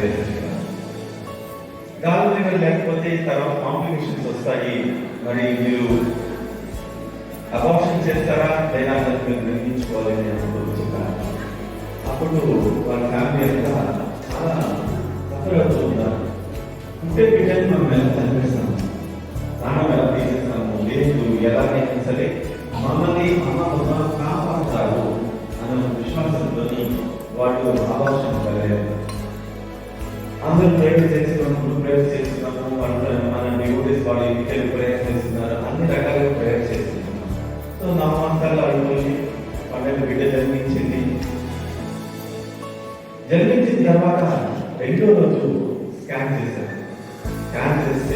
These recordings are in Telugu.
చేసేస్తున్నారు. గాలి లెవెల్ లేకపోతే తర్వాత కాంప్లికేషన్స్ వస్తాయి. మరి మీరు అబార్షన్ చేస్తారా లేదా మీరు నిర్ణయించుకోవాలని అనుకుంటున్నారు. అప్పుడు వాళ్ళ ఫ్యామిలీ అంతా చాలా సఫర్ అవుతూ ఉన్నారు. ఉంటే బిడ్డని మనం ఎలా చనిపిస్తాము, ప్రాణం ఎలా తీసేస్తాము, లేదు ఎలాగైనా సరే మమ్మల్ని అమ్మ కాపాడుతారు అన్న విశ్వాసంతో వాళ్ళు అబార్షన్ కలిగారు. అందరూ ప్రేయర్ చేస్తున్నప్పుడు ప్రేయర్ చేస్తున్నాము, మన డివోటీస్ వాళ్ళు ఇంటికి ప్రేయర్ చేస్తున్నారు, అన్ని రకాలుగా ప్రేయర్ చేస్తున్నాము. సో 4 మాసాలు అడుగుతుంది 12 బిడ్డ జన్మించిన తర్వాత 2వ రోజు స్కాన్ చేశారు. స్కాన్ చేస్తే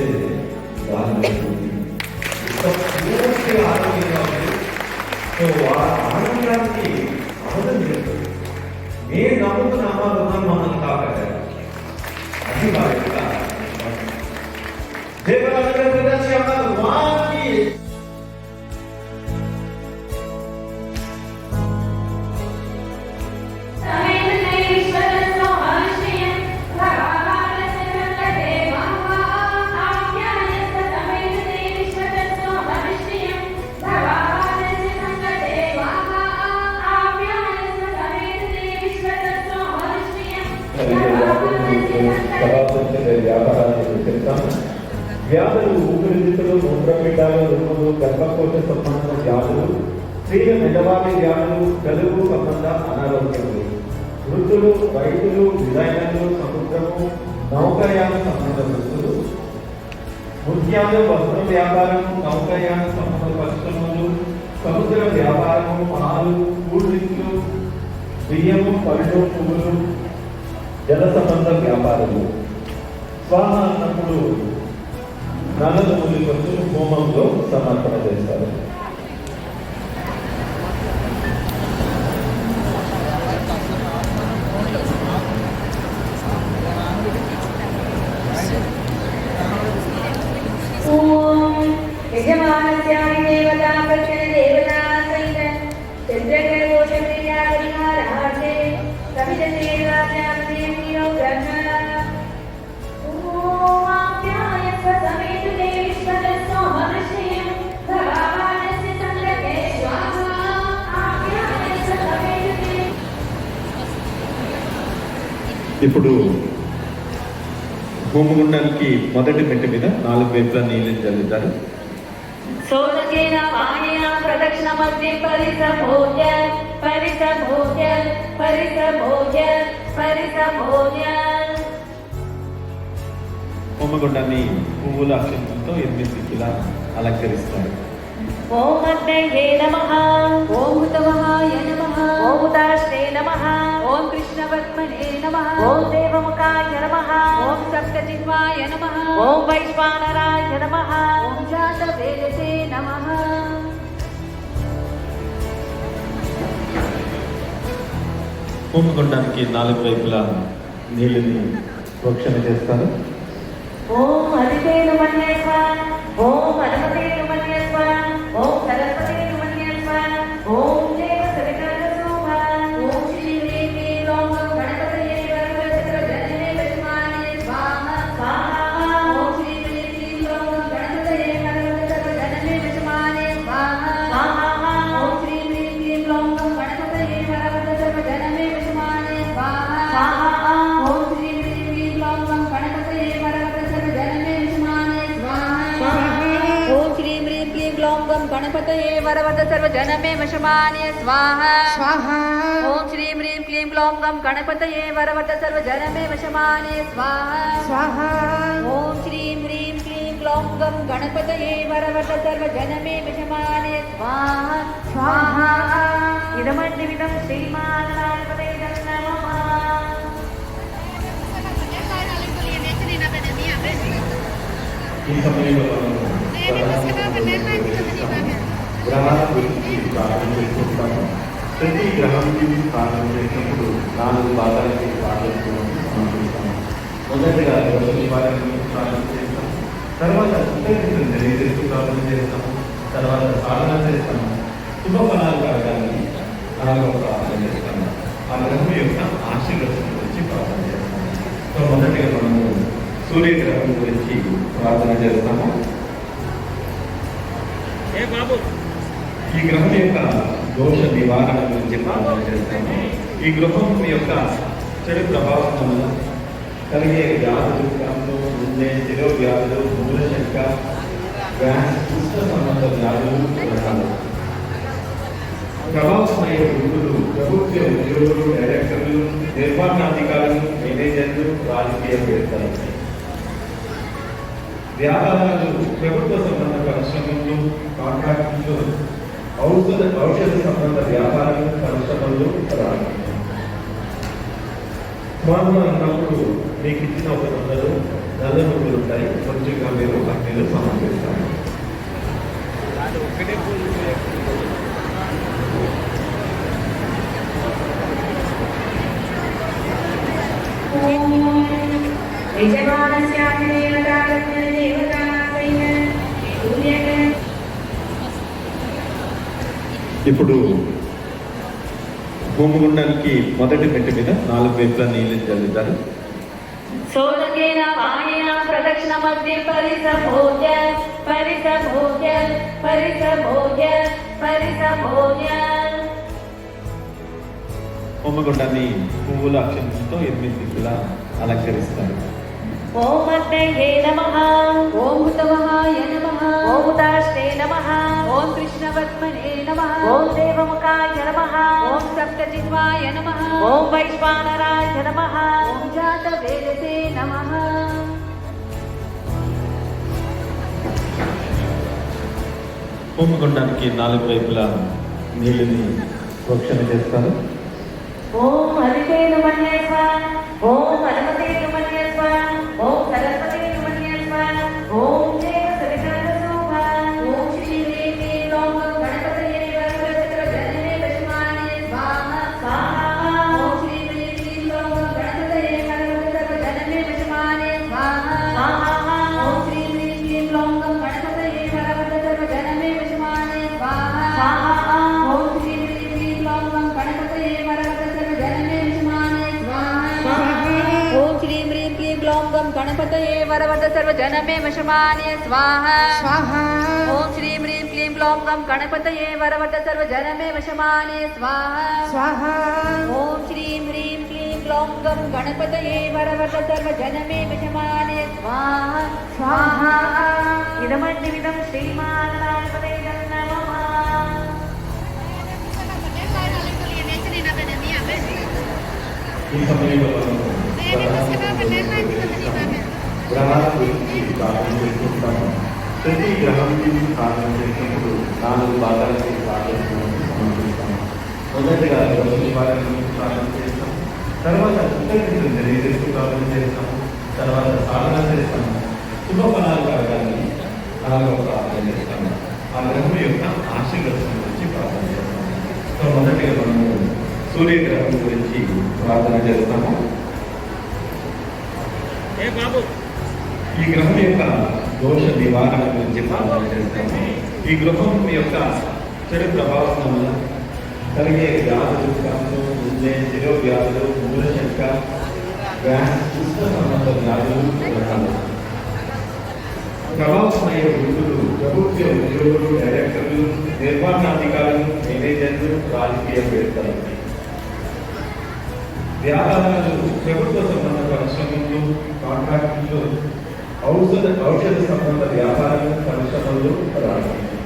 ఆరోగ్యంగా ఉంది. సో ఆరోగ్యానికి అబద్ధం చేస్తుంది. నేను నమ్ముతున్న అమ్మాయి మమ్మల్ని కాపాడారు. అది వారి యొక్క వ్యాధులు, ఊపిరితిత్తులు, మూత్రపిండాలు, రుణులు, గర్భకోశ సంబంధ వ్యాధులు, స్త్రీల మెదవాడి వ్యాధులు, గలుగు సంబంధ అనారోగ్యములు, వృద్ధులు, రైతులు, డిజైనర్లు, సముద్రము, నౌకాయాన సంబంధ వృత్తులు, ముత్యాలు, వస్త్ర వ్యాపారము, నౌకాయాన సంబంధ పరిశ్రమలు, సముద్ర వ్యాపారము, పాలు, కూల్ డ్రింక్లు, బియ్యము, పళ్ళు, పువ్వులు, జల సంబంధ వ్యాపారము. స్వాహ అన్నప్పుడు నల్లలు ములికొచ్చి హోమంలో సమర్పణ చేస్తారు. ఇప్పుడు హోమగుండానికి మొదటి మెట్టు మీద 4 వైపులా నీళ్ళు చల్లుతారు. హోమగుండాన్ని పువ్వుల అక్షంతంతో 8 దిక్కులా అలంకరిస్తారు. ఓం అగ్నయే నమః, ఓం హుతవహాయ నమః, ఓం ఉదాశ్రే నమః, ఓం కృష్ణవర్మణే నమః, ఓం దేవముఖాయ నమః, ఓం సప్తజిహ్వాయ నమః, ఓం వైశ్వానరాయ నమః, ఓం జాతవేదసే నమః. హోమగుండానికి 4 వైపులా నీళ్ళని ప్రోక్షణ చేస్తారు. ఓం హరితే నమః, ఓం హనుమతే నమః, ఓం సరస్వతే నమః, ఓం దేవ సవితర శోభ, ఓం శ్రీ శ్రీ లోక గణపతయే వరవరచర జననే విష్మానే స్వాహ స్వాహ, ఓం శ్రీ శ్రీ లోక గణపతయే వరవరచర జననే విష్మానే స్వాహ స్వాహ, ఓం శ్రీ శ్రీ లోక గణపతయే వరవరచర జననే విష్మానే స్వాహ స్వాహ, ఓం శ్రీ శ్రీ లోక గణపతయే వరవరచర జననే విష్మానే స్వాహ స్వాహ, ఓం శ్రీ గ్లోంగం గణపతయే వరవద సర్వ జనమే వశమానే స్వాహ స్వాహ, ఓం శ్రీ హ్రీం క్లీం గ్లోంగం గణపతయే వరవద సర్వ జనమే వశమానే స్వాహ స్వాహ, ఓం శ్రీ హ్రీం క్లీం గ్లోంగం గణపతయే వరవద సర్వ జనమే వశమానే స్వాహ స్వాహ. ఇదమద్విదం శ్రీమానాయపదే నమః. ఈ సమయంలో గ్రహాల గురించి ప్రార్థన చేసుకుంటాము. ప్రతి గ్రహం గురించి ప్రార్థన చేసినప్పుడు 4 భాగాలకి ప్రార్థిస్తాము. మొదటిగా శనివారం గురించి ప్రార్థన చేస్తాము, తర్వాత కృతజ్ఞతలు తెలియజేస్తూ ప్రార్థన చేస్తాము, తర్వాత సాధన చేస్తాము, శుభఫలాలు కలగాలని 4వ ప్రార్థన చేస్తాము. ఆ గ్రహం యొక్క ఆశీర్వచనం గురించి ప్రార్థన చేస్తాము. మొదటిగా మనము సూర్యగ్రహం గురించి ప్రార్థన చేస్తాము. ఈ గ్రహం యొక్క దోష నివారణ గురించి ప్రార్థన చేస్తాము. ఈ గ్రహం యొక్క చెడు ప్రభావం వల్ల కలిగే వ్యాధులు, కన్ను, గుండె, శిరో వ్యాధులు, మూలశంక, గ్యాస్, ఉష్ణ సంబంధ వ్యాధులు రకాలు ప్రభావమయ్యే వృద్ధులు, ప్రభుత్వ ఉద్యోగులు, డైరెక్టర్లు, నిర్మాణాధికారులు, మేనేజర్లు, రాజకీయవేత్తలు, వ్యాపారాలు, ప్రభుత్వ సంబంధ పరిశ్రమలు, కాంట్రాక్టులు, ఔషధ సంబంధ వ్యాపారాలు, పరిశ్రమలు ప్రారంభించారు. స్వామి అన్నప్పుడు మీకు ఇచ్చిన ఒక వందలు నల్ల నువ్వులు ఉంటాయి. కొంచెంగా మీరు అగ్నిలో సమర్పిస్తారు. ఇప్పుడు హోమగుండానికి మొదటి మెట్టు మీద 4 వైపులా నీళ్ళు చల్లుతారు. సోదకేన పాణిన ప్రదక్షిణ మధ్య పరిసభోజ పరిసభోజ పరిసభోజ పరిసభోజ. హోమగుండాన్ని పువ్వుల అక్షంతో 8 దిక్కులా అలంకరిస్తారు. ఓం అగ్నయే నమః, ఓం హుతవహాయ నమః, ఓం హుతాష్టే నమః, ఓం కృష్ణవర్త్మనే నమః, ఓం దేవముఖాయ నమః, ఓం సప్తజిహ్వాయ నమః, ఓం వైశ్వానరాయ నమః, ఓం జాతవేదసే నమః. హోమగుండానికి 4 వైపులా నీళ్ళని ప్రోక్షణ చేస్తారు. ఓం హరితే నమః స్వాహ, ఓం హనుమతే నమః స్వాహ, ఓం సరస్వతే నమః స్వాహ, ఓం దేవ సవితృ శోభా, ఓం శ్రీ శ్రీ లోక గణపతయే వరదత్ర జననే దశమానే స్వాహ స్వాహా, ఓం శ్రీ శ్రీ లోక గణపతయే వరదత్ర జననే దశమానే స్వాహ స్వాహా, ఓం శ్రీ శ్రీ లోక గణపతయే వరదత్ర జననే దశమానే స్వాహ స్వాహా, ఓం శ్రీ శ్రీ లోక గణపతయే వరదత్ర జననే దశమానే స్వాహ స్వాహా, ఓం శ్రీ హ్రీం క్లీం గ్లౌం గం గణపతయే వరవద సర్వజనమే వశమానే స్వాహ స్వాహా, ఓం శ్రీ హ్రీం క్లీం గ్లౌం గం గణపతయే వరవద సర్వజనమే వశమానే స్వాహ స్వాహా, ఓం శ్రీ హ్రీం క్లీం గ్లౌం గం గణపతయే వరవద సర్వజనమే వశమానే స్వాహ స్వాహా. ఇదమగ్నిమిదం శ్రీమాననాథపదే నమః. ఈ సమయంలో మనము గ్రహాల గురించి ప్రార్థన చేసుకుంటాము. ప్రతి గ్రహానికి ప్రార్థన చేసినప్పుడు 4 భాగాలకి ప్రార్థన సమర్పిస్తాము. మొదటిగా దోష నివారణ గురించి ప్రార్థన చేస్తాము. తర్వాత కృతజ్ఞతలు తెలియజేస్తూ ప్రార్థన చేస్తాము. తర్వాత సాధన చేస్తాము. శుభఫలాలు కలగాలని 4వ ప్రార్థన చేస్తాము. ఆ గ్రహం యొక్క ఆశీర్వచనం గురించి ప్రార్థన చేస్తాము. సో మొదటిగా మనము సూర్యగ్రహం గురించి ప్రార్థన చేస్తాము. ఈ గ్రహం యొక్క దోష నివారణ గురించి ప్రార్థన చేస్తాము. ఈ గ్రహం యొక్క చెడు ప్రభావం వల్ల కలిగే వ్యాధులు, కన్ను, గుండె, శిరో వ్యాధులు, మూలశంక, గ్యాస్, ఉష్ణ సంబంధ వ్యాధులు రకాలు ప్రభావమయ్యే వృద్ధులు, ప్రభుత్వ ఉద్యోగులు, డైరెక్టర్లు, నిర్మాణాధికారులు, మేనేజర్లు, రాజకీయవేత్తలు, వ్యాపారాలు, ప్రభుత్వ సంబంధ పరిశ్రమలు, కాంట్రాక్టులు, ఔషధ సంబంధ వ్యాపారాలు, పరిశ్రమలు ప్రారంభించారు.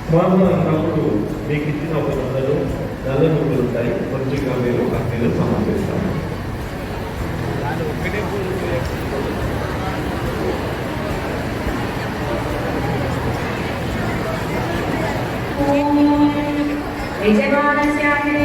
స్వామి అన్నప్పుడు మీకు ఇచ్చిన ఒక వందలు నల్ల నువ్వులు ఉంటాయి. కొంచెంగా మీరు అగ్నిలో సమర్పిస్తారు. యజమానస్యాగ్నే